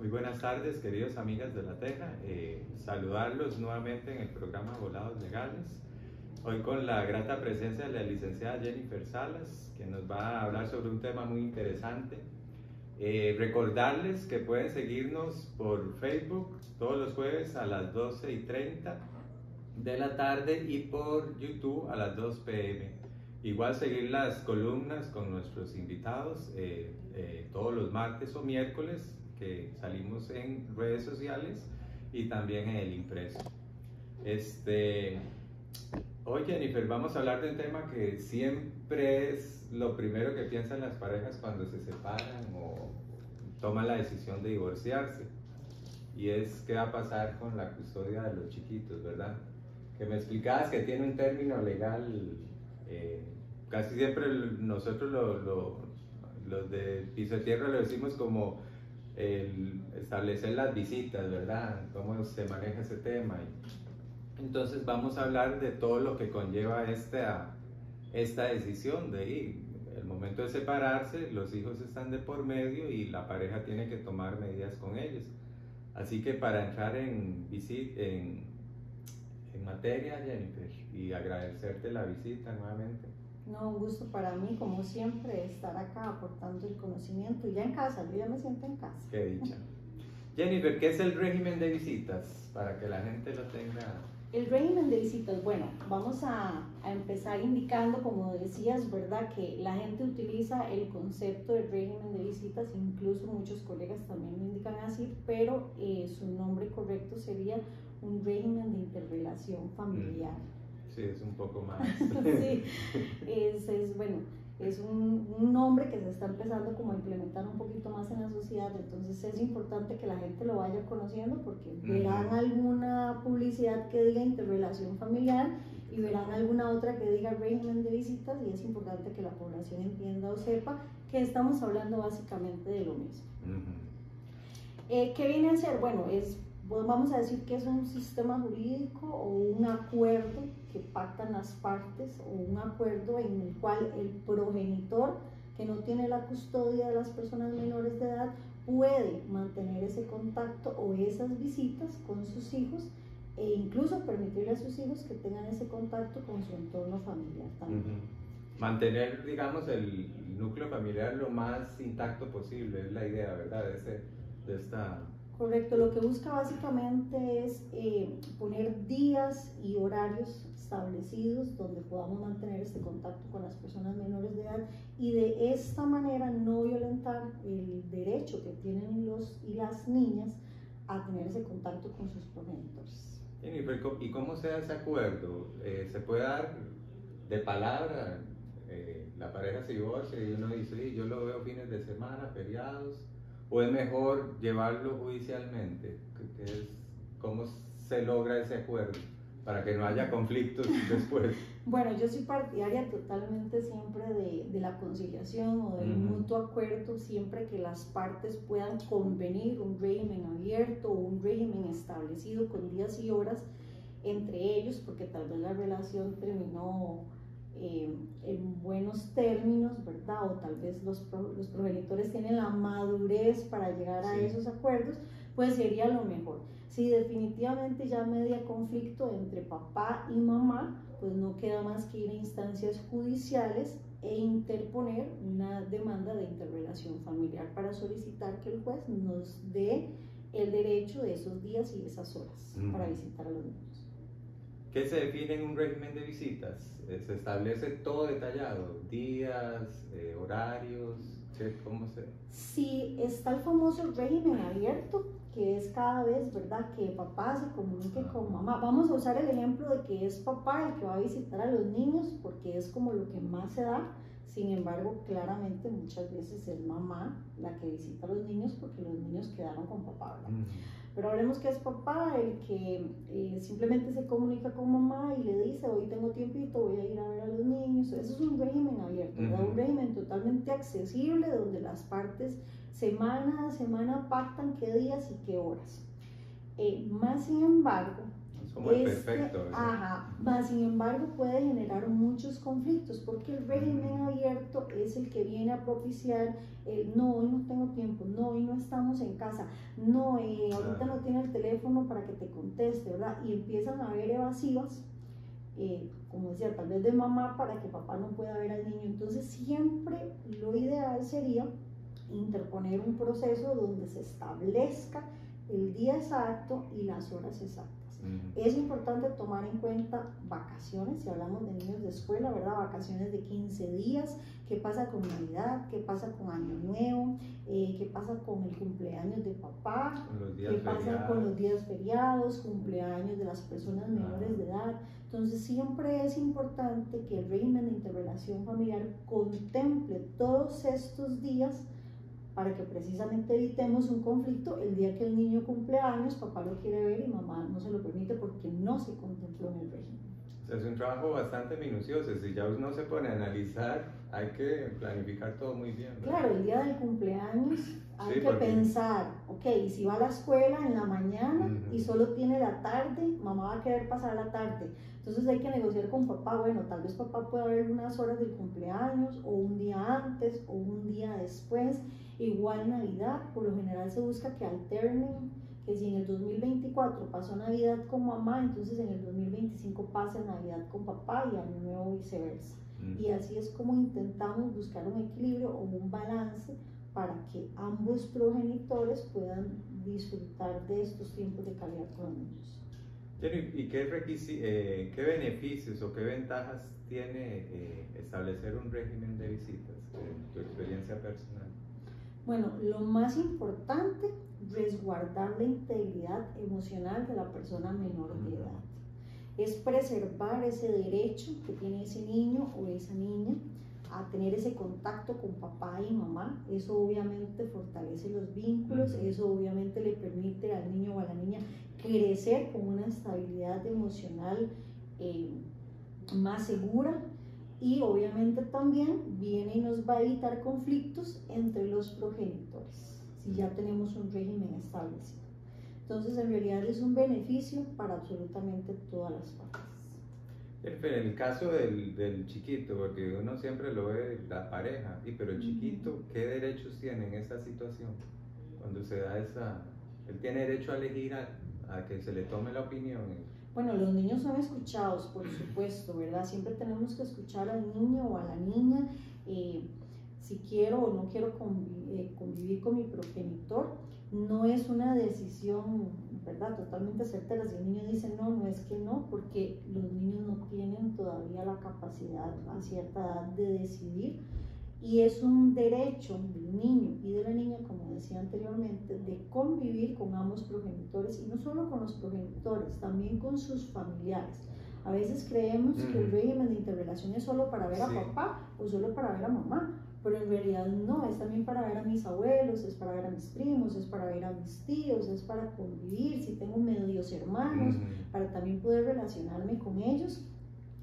Muy buenas tardes, queridos amigas de La Teja. Saludarlos nuevamente en el programa Volados Legales. Hoy con la grata presencia de la licenciada Jennifer Salas, que nos va a hablar sobre un tema muy interesante. Recordarles que pueden seguirnos por Facebook todos los jueves a las 12:30 de la tarde y por YouTube a las 2 p.m. Igual seguir las columnas con nuestros invitados todos los martes o miércoles que salimos en redes sociales y también en el impreso. Hoy, Jennifer, vamos a hablar de un tema que siempre es lo primero que piensan las parejas cuando se separan o toman la decisión de divorciarse, y es qué va a pasar con la custodia de los chiquitos, ¿verdad? Que me explicabas que tiene un término legal, casi siempre nosotros los de piso de tierra lo decimos como el establecer las visitas, ¿verdad? Cómo se maneja ese tema. Entonces vamos a hablar de todo lo que conlleva esta decisión de ir. El momento de separarse, los hijos están de por medio y la pareja tiene que tomar medidas con ellos. Así que para entrar en materia, Jennifer, y agradecerte la visita nuevamente. No, un gusto para mí, como siempre, estar acá aportando el conocimiento y ya en casa, yo ya me siento en casa. Qué dicha. Jennifer, ¿qué es el régimen de visitas? Para que la gente lo tenga. El régimen de visitas, bueno, vamos a empezar indicando, como decías, ¿verdad? Que la gente utiliza el concepto de régimen de visitas, incluso muchos colegas también lo indican así, pero su nombre correcto sería un régimen de interrelación familiar. Sí, es un poco más. Sí, bueno, es un nombre que se está empezando como a implementar un poquito más en la sociedad, entonces es importante que la gente lo vaya conociendo porque verán alguna publicidad que diga interrelación familiar y verán alguna otra que diga régimen de visitas, y es importante que la población entienda o sepa que estamos hablando básicamente de lo mismo. ¿Qué viene a ser? Bueno, vamos a decir que es un sistema jurídico o un acuerdo que pactan las partes, o un acuerdo en el cual el progenitor, que no tiene la custodia de las personas menores de edad, puede mantener ese contacto o esas visitas con sus hijos, e incluso permitirle a sus hijos que tengan ese contacto con su entorno familiar también. Mantener, digamos, el núcleo familiar lo más intacto posible, es la idea, ¿verdad? De esta... Correcto, lo que busca básicamente es poner días y horarios establecidos donde podamos mantener este contacto con las personas menores de edad, y de esta manera no violentar el derecho que tienen los y las niñas a tener ese contacto con sus progenitores. ¿Y cómo se da ese acuerdo? ¿Se puede dar de palabra? La pareja se divorcia y uno dice, sí, yo lo veo fines de semana, feriados, ¿o es mejor llevarlo judicialmente? ¿Cómo se logra ese acuerdo para que no haya conflictos después? Bueno, yo soy partidaria totalmente siempre de la conciliación o del mutuo acuerdo, siempre que las partes puedan convenir un régimen abierto o un régimen establecido con días y horas entre ellos, porque tal vez la relación terminó en buenos términos, ¿verdad? O tal vez los progenitores tienen la madurez para llegar a esos acuerdos, pues sería lo mejor. Si definitivamente ya media conflicto entre papá y mamá, pues no queda más que ir a instancias judiciales e interponer una demanda de interrelación familiar para solicitar que el juez nos dé el derecho de esos días y esas horas para visitar a los niños. ¿Qué se define en un régimen de visitas? ¿Se establece todo detallado? ¿Días, horarios? ¿Cómo se...? Sí, está el famoso régimen abierto, que es cada vez, ¿verdad?, que papá se comunique con mamá. Vamos a usar el ejemplo de que es papá el que va a visitar a los niños, porque es como lo que más se da. Sin embargo, claramente muchas veces es mamá la que visita a los niños porque los niños quedaron con papá, ¿verdad? Pero hablemos que es papá el que simplemente se comunica con mamá y le dice, hoy tengo tiempito, voy a ir a ver a los niños. Eso es un régimen abierto, ¿verdad? Un régimen totalmente accesible donde las partes semana a semana pactan qué días y qué horas. Más sin embargo, Es como el perfecto, ¿verdad? Ajá, más sin embargo puede generar muchos conflictos porque el régimen abierto es el que viene a propiciar el no, hoy no tengo tiempo, no, hoy no estamos en casa, no, ahorita no tiene el teléfono para que te conteste, ¿verdad? Y empiezan a haber evasivas, como decía, tal vez de mamá para que papá no pueda ver al niño. Entonces siempre lo ideal sería interponer un proceso donde se establezca el día exacto y las horas exactas. Es importante tomar en cuenta vacaciones, si hablamos de niños de escuela, ¿verdad? Vacaciones de 15 días, qué pasa con Navidad, qué pasa con Año Nuevo, qué pasa con el cumpleaños de papá, qué pasa con los días feriados, cumpleaños de las personas menores de edad. Entonces siempre es importante que el régimen de interrelación familiar contemple todos estos días para que precisamente evitemos un conflicto el día que el niño cumple años, papá lo quiere ver y mamá no se lo permite porque no se contempló en el régimen. Es un trabajo bastante minucioso, si ya uno se pone a analizar, hay que planificar todo muy bien, ¿verdad? Claro, el día del cumpleaños hay que pensar, ok, si va a la escuela en la mañana y solo tiene la tarde, mamá va a querer pasar la tarde. Entonces hay que negociar con papá, bueno, tal vez papá pueda ver unas horas del cumpleaños o un día antes o un día después. Igual Navidad, por lo general se busca que alternen, que si en el 2024 pasó Navidad con mamá, entonces en el 2025 pase Navidad con papá y Año Nuevo viceversa. Y así es como intentamos buscar un equilibrio o un balance para que ambos progenitores puedan disfrutar de estos tiempos de calidad con los niños. ¿Y qué beneficios o qué ventajas tiene establecer un régimen de visitas, tu experiencia personal? Bueno, lo más importante, resguardar la integridad emocional de la persona menor de edad. Es preservar ese derecho que tiene ese niño o esa niña a tener ese contacto con papá y mamá. Eso obviamente fortalece los vínculos, eso obviamente le permite al niño o a la niña crecer con una estabilidad emocional más segura. Y obviamente también viene y nos va a evitar conflictos entre los progenitores, si ya tenemos un régimen establecido. Entonces en realidad es un beneficio para absolutamente todas las partes. Pero en el caso del chiquito, porque uno siempre lo ve la pareja, pero el chiquito, ¿qué derechos tiene en esa situación? Cuando se da él tiene derecho a elegir a que se le tome la opinión. Bueno, los niños son escuchados, por supuesto, ¿verdad? Siempre tenemos que escuchar al niño o a la niña, si quiero o no quiero convivir con mi progenitor. No es una decisión, ¿verdad?, totalmente certera. Si el niño dice no, no es que no, porque los niños no tienen todavía la capacidad a cierta edad de decidir. Y es un derecho del niño y de la niña, como decía anteriormente, de convivir con ambos progenitores, y no solo con los progenitores, también con sus familiares. A veces creemos que el régimen de interrelación es solo para ver a papá o solo para ver a mamá, pero en realidad no, es también para ver a mis abuelos, es para ver a mis primos, es para ver a mis tíos, es para convivir, si tengo medios hermanos, para también poder relacionarme con ellos.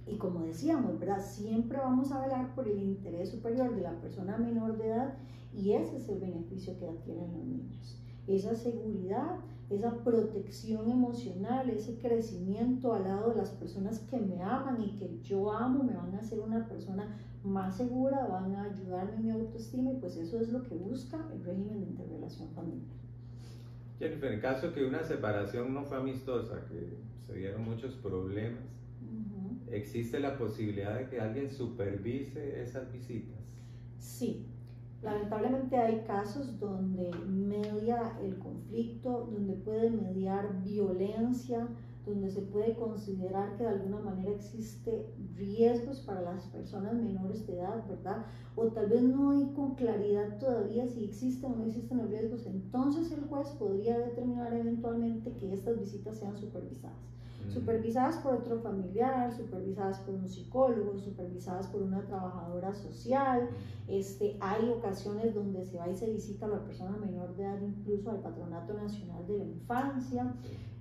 Y como decíamos, ¿verdad?, siempre vamos a velar por el interés superior de la persona menor de edad, y ese es el beneficio que adquieren los niños. Esa seguridad, esa protección emocional, ese crecimiento al lado de las personas que me aman y que yo amo, me van a hacer una persona más segura, van a ayudarme en mi autoestima, y pues eso es lo que busca el régimen de interrelación familiar. Jennifer, en caso que una separación no fue amistosa, que se dieron muchos problemas, ¿existe la posibilidad de que alguien supervise esas visitas? Sí, lamentablemente hay casos donde media el conflicto, donde puede mediar violencia, donde se puede considerar que de alguna manera existe riesgos para las personas menores de edad, ¿verdad? O tal vez no hay con claridad todavía si existen o no existen los riesgos. Entonces el juez podría determinar eventualmente que estas visitas sean supervisadas. Supervisadas por otro familiar, supervisadas por un psicólogo, supervisadas por una trabajadora social. Hay ocasiones donde se va y se visita a la persona menor de edad incluso al Patronato Nacional de la Infancia.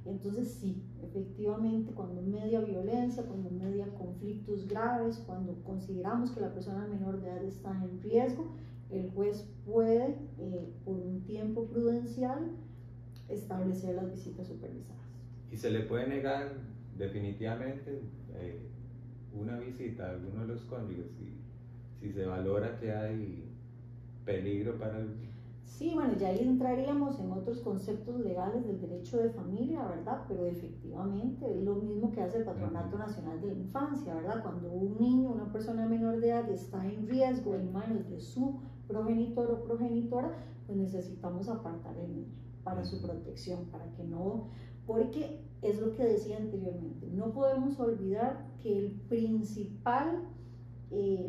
Entonces sí, efectivamente, cuando media violencia, cuando media conflictos graves, cuando consideramos que la persona menor de edad está en riesgo, el juez puede, por un tiempo prudencial, establecer las visitas supervisadas. ¿Y se le puede negar definitivamente una visita a alguno de los cónyuges, si se valora que hay peligro para el... Sí, bueno, ya ahí entraríamos en otros conceptos legales del derecho de familia, ¿verdad? Pero efectivamente es lo mismo que hace el Patronato Nacional de la Infancia, ¿verdad? Cuando un niño, una persona menor de edad está en riesgo en manos de su progenitor o progenitora, pues necesitamos apartar el niño para su protección, para que no, porque es lo que decía anteriormente, no podemos olvidar que el principal...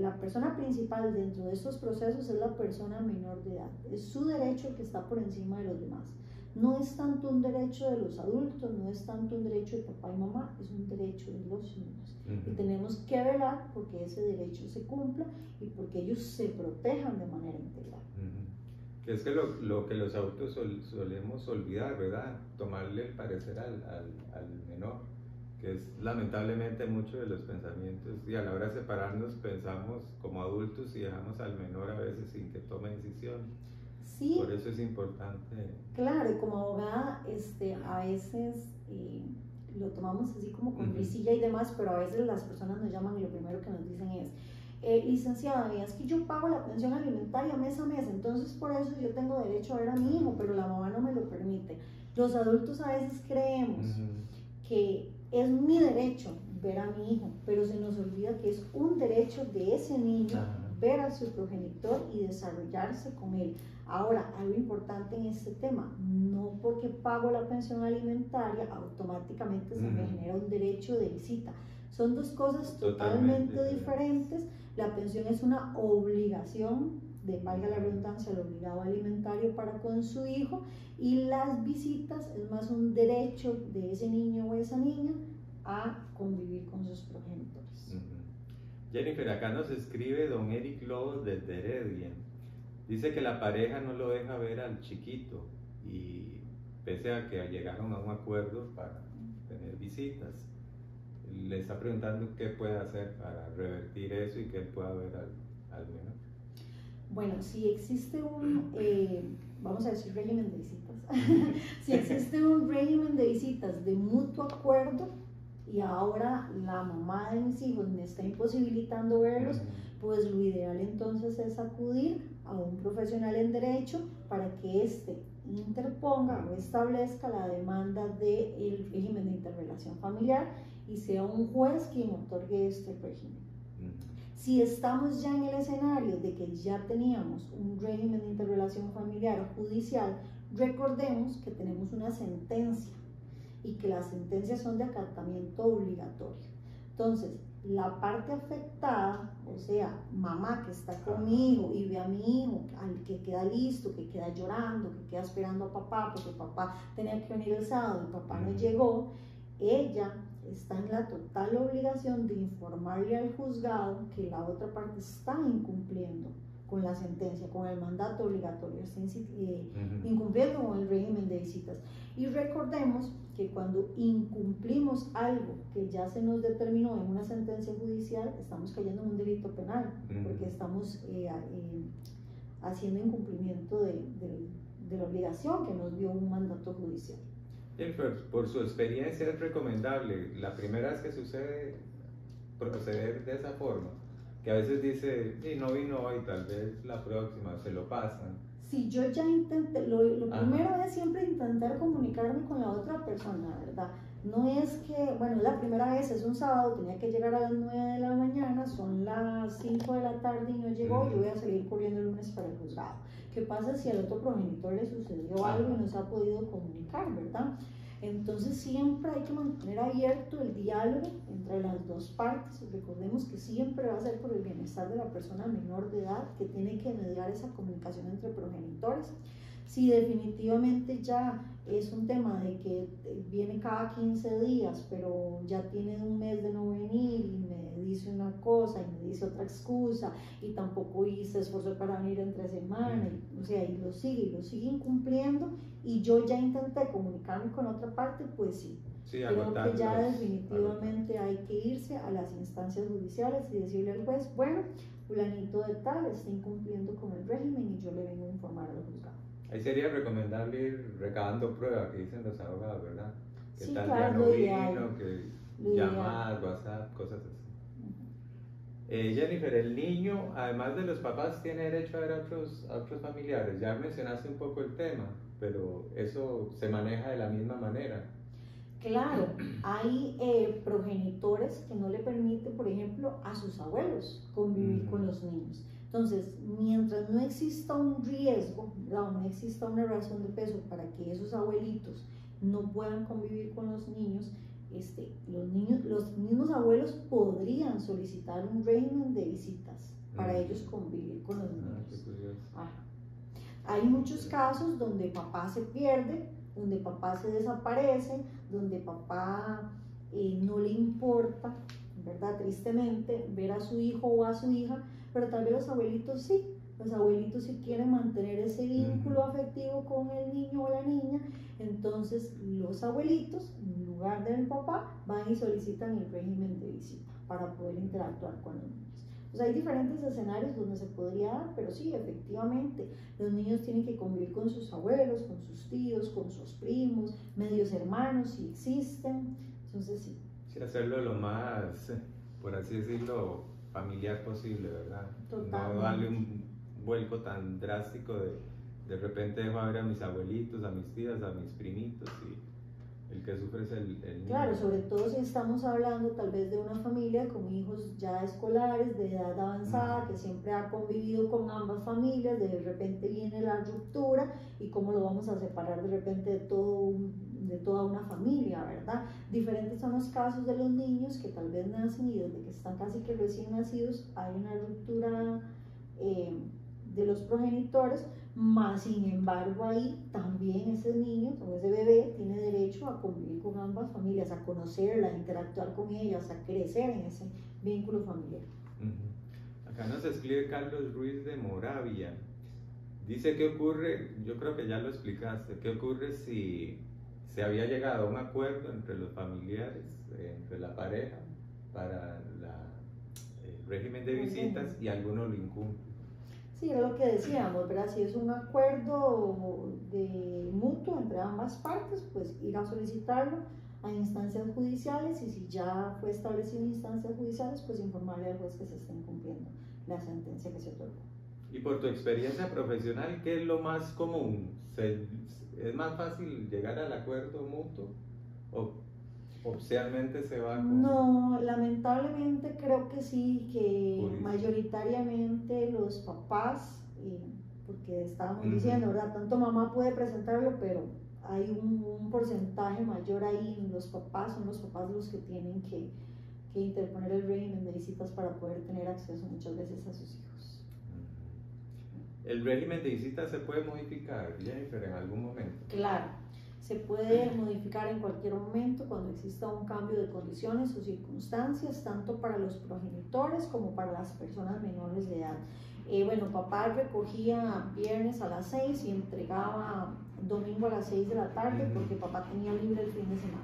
la persona principal dentro de estos procesos es la persona menor de edad, es su derecho el que está por encima de los demás, no es tanto un derecho de los adultos, no es tanto un derecho de papá y mamá, es un derecho de los niños y tenemos que velar porque ese derecho se cumpla y porque ellos se protejan de manera integral. Que es que lo que los adultos solemos olvidar, ¿verdad? Tomarle el parecer al menor, que es lamentablemente mucho de los pensamientos, y a la hora de separarnos pensamos como adultos y dejamos al menor a veces sin que tome decisiones. Sí, por eso es importante. Claro, y como abogada, a veces lo tomamos así como con risilla y demás, pero a veces las personas nos llaman y lo primero que nos dicen es, licenciada, es que yo pago la pensión alimentaria mes a mes, entonces por eso yo tengo derecho a ver a mi hijo, pero la mamá no me lo permite. Los adultos a veces creemos que es mi derecho ver a mi hijo, pero se nos olvida que es un derecho de ese niño ver a su progenitor y desarrollarse con él. Ahora, algo importante en este tema, no porque pago la pensión alimentaria automáticamente se me genera un derecho de visita. Son dos cosas totalmente diferentes. La pensión es una obligación, valga la redundancia, el obligado alimentario para con su hijo, y las visitas es más un derecho de ese niño o esa niña a convivir con sus progenitores. Jennifer, acá nos escribe don Eric Lobos desde Heredia. Dice que la pareja no lo deja ver al chiquito y pese a que llegaron a un acuerdo para tener visitas, le está preguntando qué puede hacer para revertir eso y que él pueda ver al menor. Bueno, si existe un, vamos a decir régimen de visitas, si existe un régimen de visitas de mutuo acuerdo y ahora la mamá de mis hijos me está imposibilitando verlos, pues lo ideal entonces es acudir a un profesional en derecho para que éste interponga o establezca la demanda del régimen de interrelación familiar y sea un juez quien otorgue este régimen. Si estamos ya en el escenario de que ya teníamos un régimen de interrelación familiar judicial, recordemos que tenemos una sentencia y que las sentencias son de acatamiento obligatorio. Entonces, la parte afectada, o sea, mamá que está conmigo y ve a mi hijo, al que queda listo, que queda llorando, que queda esperando a papá, porque papá tenía que venir el sábado y papá no llegó, ella está en la total obligación de informarle al juzgado que la otra parte está incumpliendo con la sentencia, con el mandato obligatorio, está incumpliendo con el régimen de visitas. Y recordemos que cuando incumplimos algo que ya se nos determinó en una sentencia judicial, estamos cayendo en un delito penal, porque estamos haciendo incumplimiento de la obligación que nos dio un mandato judicial. Por su experiencia, ¿es recomendable la primera vez que sucede proceder de esa forma? Que a veces dice, sí, no vino hoy, tal vez la próxima, se lo pasan. Sí, yo ya intenté, lo primero es siempre intentar comunicarme con la otra persona, ¿verdad? No es que, bueno, la primera vez es un sábado, tenía que llegar a las 9 de la mañana, son las 5 de la tarde y no llegó, yo voy a salir corriendo el lunes para el juzgado. ¿Qué pasa si al otro progenitor le sucedió algo y no se ha podido comunicar, verdad? Entonces siempre hay que mantener abierto el diálogo entre las dos partes. Recordemos que siempre va a ser por el bienestar de la persona menor de edad que tiene que mediar esa comunicación entre progenitores. Si definitivamente ya es un tema de que viene cada 15 días, pero ya tiene un mes de no venir y me dice una cosa y me dice otra excusa y tampoco se esforzó para venir entre semana, o sea, y lo sigue incumpliendo, y yo ya intenté comunicarme con otra parte, pues sí. Creo que ya definitivamente hay que irse a las instancias judiciales y decirle al juez, bueno, fulanito de tal está incumpliendo con el régimen y yo le vengo a informar al juzgado. Ahí sería recomendable ir recabando pruebas que dicen los abogados, ¿verdad? Que sí, tal claro, día no vino, que llamadas, WhatsApp, cosas así. Jennifer, el niño, además de los papás, tiene derecho a ver a otros familiares. Ya mencionaste un poco el tema, pero eso se maneja de la misma manera. Claro, hay progenitores que no le permiten, por ejemplo, a sus abuelos convivir con los niños. Entonces, mientras no exista un riesgo, no exista una razón de peso para que esos abuelitos no puedan convivir con los niños, los mismos abuelos podrían solicitar un régimen de visitas para ellos convivir con los niños. Hay muchos casos donde papá se pierde, donde papá se desaparece, donde papá no le importa, ¿verdad? Tristemente, ver a su hijo o a su hija, pero tal vez los abuelitos sí quieren mantener ese vínculo afectivo con el niño o la niña. Entonces los abuelitos, en lugar del papá, van y solicitan el régimen de visita para poder interactuar con los niños. Pues hay diferentes escenarios donde se podría dar, pero sí, efectivamente, los niños tienen que convivir con sus abuelos, con sus tíos, con sus primos, medios hermanos, si existen. Entonces sí. Sí, hacerlo lo más, por así decirlo, familiar posible, ¿verdad? Totalmente. No darle un vuelco tan drástico de repente dejo a ver a mis abuelitos, a mis tías, a mis primitos, y el que sufre es el niño. Claro, sobre todo si estamos hablando tal vez de una familia con hijos ya escolares de edad avanzada, que siempre ha convivido con ambas familias, de repente viene la ruptura y cómo lo vamos a separar de repente de toda una familia, ¿verdad? Diferentes son los casos de los niños que tal vez nacen y desde que están casi que recién nacidos hay una ruptura de los progenitores, más sin embargo ahí también ese niño o ese bebé tiene derecho a convivir con ambas familias, a conocerlas, a interactuar con ellas, a crecer en ese vínculo familiar. Acá nos escribe Carlos Ruiz de Moravia. Dice, ¿qué ocurre? Yo creo que ya lo explicaste. ¿Qué ocurre si se había llegado a un acuerdo entre los familiares, entre la pareja, para el régimen de visitas y alguno lo incumple? Sí, era lo que decíamos, ¿verdad? Si es un acuerdo mutuo entre ambas partes, pues ir a solicitarlo a instancias judiciales, y si ya fue establecido en instancias judiciales, pues informarle al juez que se esté incumpliendo la sentencia que se otorgó. Y por tu experiencia profesional, ¿qué es lo más común? ¿Es más fácil llegar al acuerdo mutuo o oficialmente se va con...? No, lamentablemente creo que sí, que mayoritariamente los papás, porque estábamos diciendo, ¿verdad? Tanto mamá puede presentarlo, pero hay un porcentaje mayor ahí, los papás son los papás los que tienen que interponer el régimen de visitas para poder tener acceso muchas veces a sus hijos. ¿El régimen de visitas se puede modificar, Jennifer, en algún momento? Claro. Se puede modificar en cualquier momento cuando exista un cambio de condiciones o circunstancias, tanto para los progenitores como para las personas menores de edad. Bueno, papá recogía viernes a las 6 y entregaba domingo a las 6 de la tarde porque papá tenía libre el fin de semana.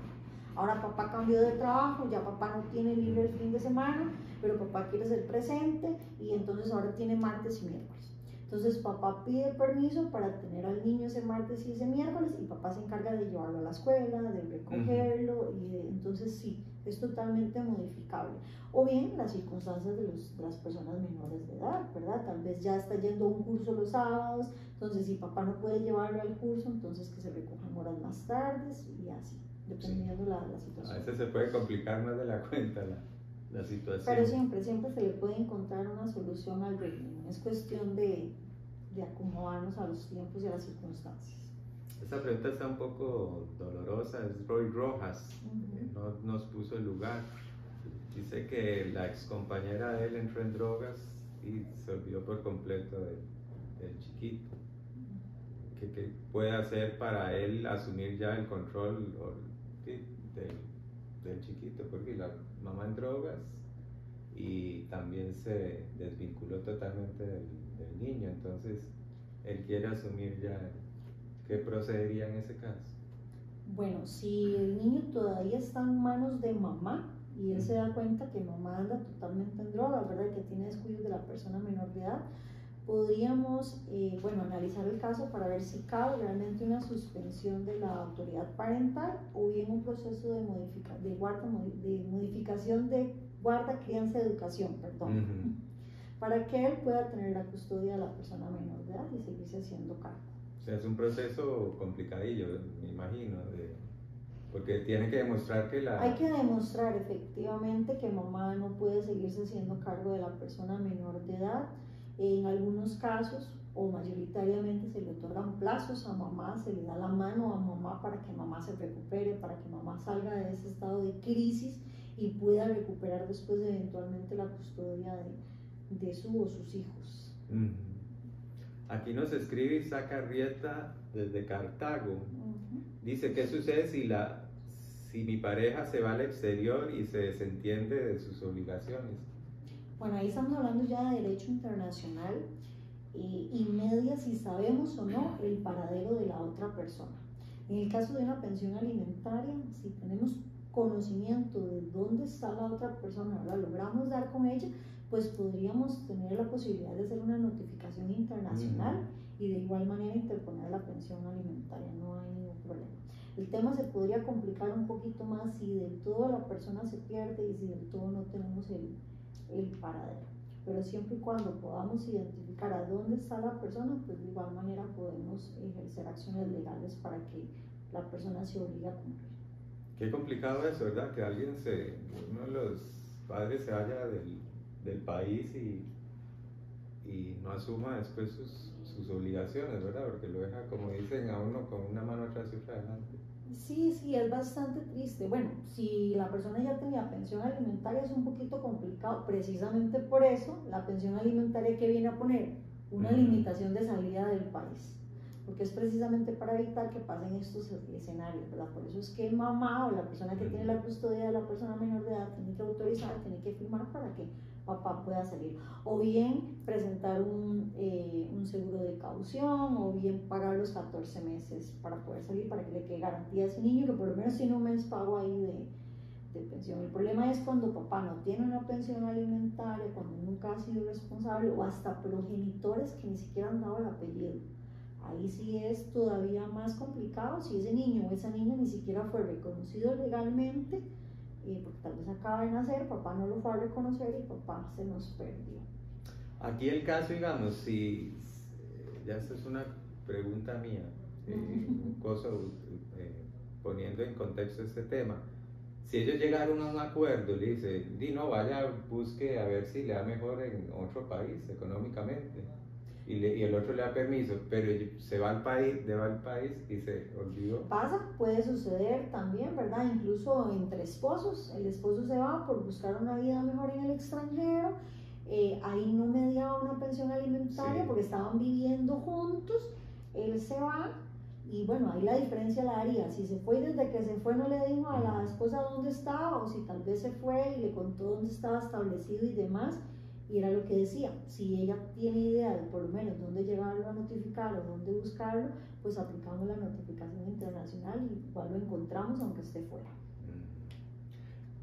Ahora papá cambió de trabajo, ya papá no tiene libre el fin de semana, pero papá quiere ser presente y entonces ahora tiene martes y miércoles. Entonces papá pide permiso para tener al niño ese martes y ese miércoles, y papá se encarga de llevarlo a la escuela, de recogerlo, entonces sí, es totalmente modificable. O bien las circunstancias de las personas menores de edad, ¿verdad? Tal vez ya está yendo a un curso los sábados, entonces si papá no puede llevarlo al curso, entonces que se recojan horas más tardes y así, dependiendo la situación. A veces se puede complicar más de la cuenta la situación. Pero siempre se le puede encontrar una solución al régimen. Es cuestión de acomodarnos a los tiempos y a las circunstancias. Esta pregunta está un poco dolorosa, es Roy Rojas, no nos puso el lugar. Dice que la ex compañera de él entró en drogas y se olvidó por completo del chiquito. ¿Qué puede hacer para él asumir ya el control del chiquito? Porque la mamá en drogas y también se desvinculó totalmente del niño, entonces él quiere asumir ya. ¿Qué procedería en ese caso? Bueno, si el niño todavía está en manos de mamá y él se da cuenta que mamá anda totalmente en drogas, ¿verdad? Que tiene descuidos de la persona menor de edad, podríamos, bueno, analizar el caso para ver si cabe realmente una suspensión de la autoridad parental o bien un proceso de, modificación de guarda, crianza, educación, perdón, para que él pueda tener la custodia de la persona menor de edad y seguirse haciendo cargo. O sea, es un proceso complicadillo, me imagino, porque tiene que demostrar que Hay que demostrar efectivamente que mamá no puede seguirse haciendo cargo de la persona menor de edad. En algunos casos, o mayoritariamente, se le otorgan plazos a mamá, se le da la mano a mamá para que mamá se recupere, para que mamá salga de ese estado de crisis y pueda recuperar después eventualmente la custodia de su o sus hijos. Aquí nos escribe Isaac Arrieta desde Cartago. Dice, ¿qué sucede si mi pareja se va al exterior y se desentiende de sus obligaciones? Bueno, ahí estamos hablando ya de derecho internacional y media si sabemos o no el paradero de la otra persona. En el caso de una pensión alimentaria, si tenemos conocimiento de dónde está la otra persona, la logramos dar con ella, pues podríamos tener la posibilidad de hacer una notificación internacional y de igual manera interponer la pensión alimentaria, no hay ningún problema. El tema se podría complicar un poquito más si del todo la persona se pierde y si del todo no tenemos el paradero, pero siempre y cuando podamos identificar a dónde está la persona, pues de igual manera podemos ejercer acciones legales para que la persona se obligue a cumplir. Qué complicado eso, ¿verdad? Que uno de los padres se vaya del país y no asuma después sus obligaciones, ¿verdad? Porque lo deja, como dicen, a uno con una mano atrás y otra adelante. Sí, es bastante triste. Bueno, si la persona ya tenía pensión alimentaria es un poquito complicado, precisamente por eso la pensión alimentaria que viene a poner una limitación de salida del país, porque es precisamente para evitar que pasen estos escenarios, ¿verdad? Por eso es que mamá o la persona que tiene la custodia de la persona menor de edad tiene que autorizar, tiene que firmar para que papá pueda salir, o bien presentar un seguro de caución, o bien pagar los 14 meses para poder salir, para que le quede garantía a ese niño que por lo menos tiene un mes pago ahí de pensión. El problema es cuando papá no tiene una pensión alimentaria, cuando nunca ha sido responsable, o hasta progenitores que ni siquiera han dado el apellido. Ahí sí es todavía más complicado si ese niño o esa niña ni siquiera fue reconocido legalmente, porque tal vez acaba de nacer, papá no lo fue a reconocer y papá se nos perdió. Aquí el caso, digamos, ya esta es una pregunta mía, poniendo en contexto este tema, si ellos llegaron a un acuerdo, le dice, no, vaya, busque a ver si le da mejor en otro país económicamente, y el otro le da permiso, pero se va al país y se olvidó. Pasa, puede suceder también, ¿verdad? Incluso entre esposos, el esposo se va por buscar una vida mejor en el extranjero, ahí no mediaba una pensión alimentaria porque estaban viviendo juntos, él se va y bueno, ahí la diferencia la haría, si se fue y desde que se fue no le dijo a la esposa dónde estaba, o si tal vez se fue y le contó dónde estaba establecido y demás. Y era lo que decía, si ella tiene idea de por lo menos dónde llevarlo a notificar o dónde buscarlo, pues aplicamos la notificación internacional y igual lo encontramos aunque esté fuera.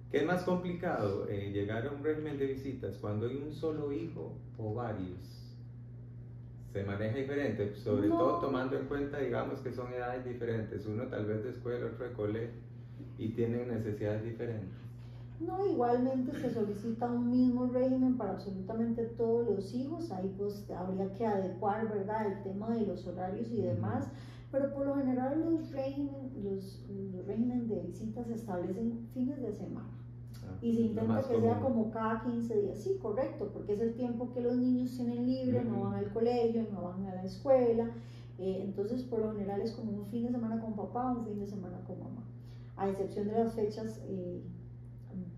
¿Qué es más complicado? Llegar a un régimen de visitas cuando hay un solo hijo o varios. ¿Se maneja diferente? Sobre todo tomando en cuenta, digamos, que son edades diferentes, uno tal vez de escuela, otro de colegio, y tienen necesidades diferentes. No, igualmente se solicita un mismo régimen para absolutamente todos los hijos, ahí pues habría que adecuar, ¿verdad?, el tema de los horarios y demás, pero por lo general los regímenes de visitas se establecen fines de semana y se intenta que sea como cada 15 días, sí, correcto, porque es el tiempo que los niños tienen libre, no van al colegio, no van a la escuela, entonces por lo general es como un fin de semana con papá, un fin de semana con mamá, a excepción de las fechas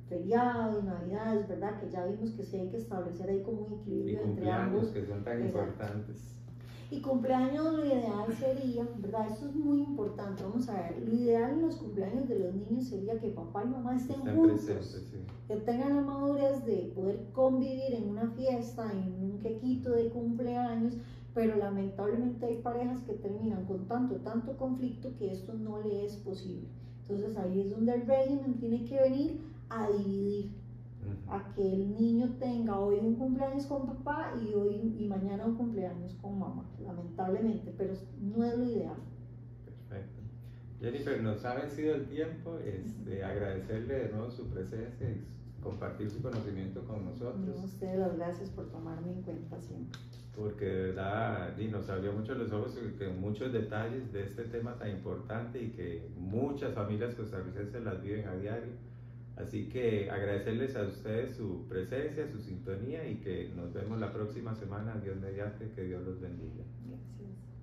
feriados, navidades, ¿verdad? Que ya vimos que sí hay que establecer ahí como un equilibrio entre ambos. Que son tan importantes. Y cumpleaños, lo ideal sería, ¿verdad? Esto es muy importante, vamos a ver, lo ideal en los cumpleaños de los niños sería que papá y mamá estén juntos, presentes, que tengan la madurez de poder convivir en una fiesta, en un quequito de cumpleaños, pero lamentablemente hay parejas que terminan con tanto conflicto que esto no le es posible. Entonces ahí es donde el régimen tiene que venir a dividir, a que el niño tenga hoy un cumpleaños con papá y mañana un cumpleaños con mamá, lamentablemente, pero no es lo ideal. Perfecto. Jennifer, nos ha vencido el tiempo, agradecerle de nuevo su presencia y compartir su conocimiento con nosotros. A ustedes las gracias por tomarme en cuenta siempre. Porque de verdad nos abrió mucho los ojos con muchos detalles de este tema tan importante y que muchas familias costarricenses las viven a diario. Así que agradecerles a ustedes su presencia, su sintonía y que nos vemos la próxima semana, Dios mediante, que Dios los bendiga. Gracias.